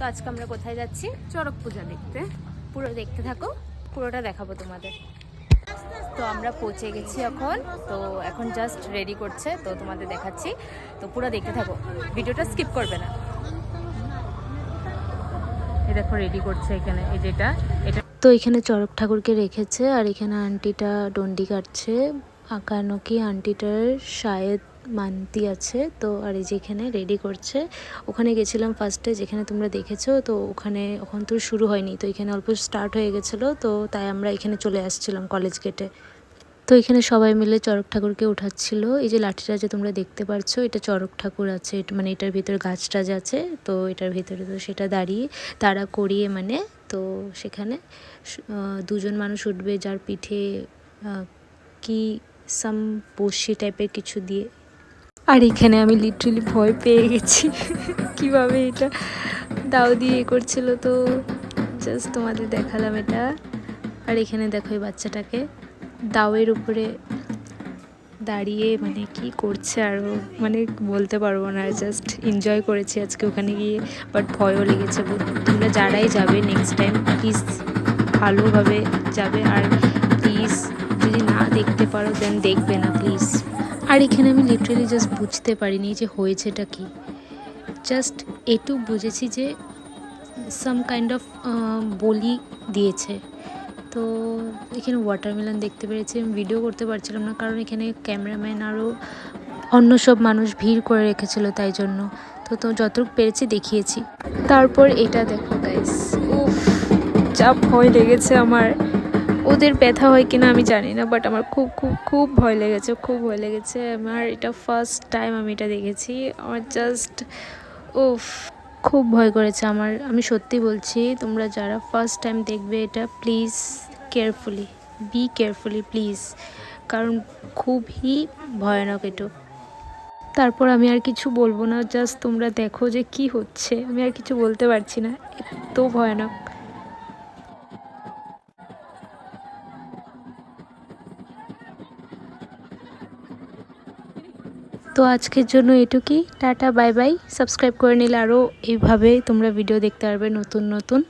তো আজকে আমরা কোথায় যাচ্ছি? চড়ক পূজা দেখতে। পুরো দেখতে থাকো, পুরোটা দেখাবো তোমাদের। তো আমরা পৌঁছে গেছি এখন। তো এখন জাস্ট রেডি করছে, তো তোমাদের দেখাচ্ছি। তো পুরো দেখতে থাকো, ভিডিওটা স্কিপ করবে না। এই দেখো রেডি করছে এখানে, এই যেটা এটা। তো এখানে চড়ক ঠাকুরকে রেখেছে আর এখানে আন্টিটা ডন্ডি কাটছে। কেন কি আন্টিটার শায়দ মানতি আছে তো। আর এই যেখানে রেডি করছে, ওখানে গেছিলাম ফার্স্টে যেখানে তোমরা দেখেছো। তো ওখানে ওখান তো শুরু হয়নি, তো এখানে অল্প স্টার্ট হয়ে গেছিলো, তো তাই আমরা এখানে চলে আসছিলাম কলেজ গেটে। তো এখানে সবাই মিলে চড়ক ঠাকুরকে উঠাচ্ছিল। এই যে লাঠিটা যে তোমরা দেখতে পাচ্ছ, এটা চড়ক ঠাকুর আছে, মানে এটার ভিতরে গাছ টাছ আছে, তো এটার ভিতরে তো সেটা দাঁড়িয়ে তারা করিয়ে মানে। তো সেখানে দুজন মানুষ উঠবে যার পিঠে কি সাম বসি টাইপের কিছু দিয়ে। আর এখানে আমি লিটারালি ভয় পেয়ে গেছি কিভাবে এটা দাও দিয়ে করছিল। তো জাস্ট তোমাদের দেখালাম এটা। আর এখানে দেখো এই বাচ্চাটাকে দাওয়ের উপরে দাঁড়িয়ে মানে কি করছে আরও মানে বলতে পারবো না। জাস্ট এনজয় করেছি আজকে ওখানে গিয়ে, বাট ভয়ও লেগেছে। তোমরা যারাই যাবে নেক্সট টাইম প্লিজ ভালোভাবে যাবে, আর প্লিজ যদি না দেখতে পারো দেন দেখবে না প্লিজ। আর এখানে আমি লিটারালি জাস্ট বুঝতে পারিনি যে হয়েছেটা কি। জাস্ট এটুকু বুঝেছি যে সাম কাইন্ড অফ বলি দিয়েছে। তো এখানে ওয়াটারমেলন দেখতে পেরেছি। আমি ভিডিও করতে পারছিলাম না কারণ এখানে ক্যামেরাম্যান আরও অন্য সব মানুষ ভিড় করে রেখেছিল, তাই জন্য। তো যতটুকু পেরেছি দেখিয়েছি। তারপর এটা দেখো গাইস, উফ যা ভয় লেগেছে আমার। ওদের ব্যথা হয় কিনা আমি জানি না, বাট আমার খুব খুব খুব ভয় লেগেছে, খুব ভয় লেগেছে আমার। এটা ফার্স্ট টাইম আমি এটা দেখেছি। আমার জাস্ট উফ খুব ভয় করেছে আমার। আমি সত্যি বলছি, তোমরা যারা ফার্স্ট টাইম দেখবে এটা please carefully, be carefully please, কারণ খুবই ভয়ানক এটা। তারপর আমি আর কিছু বলবো না, জাস্ট তোমরা দেখো যে কি হচ্ছে। আমি আর কিছু বলতে পারছি না, এত ভয়ানক। তো আজকের জন্য এটুকুই, টাটা বাই বাই। সাবস্ক্রাইব করে নিলে আরও এইভাবে তোমরা ভিডিও দেখতে পারবে নতুন নতুন।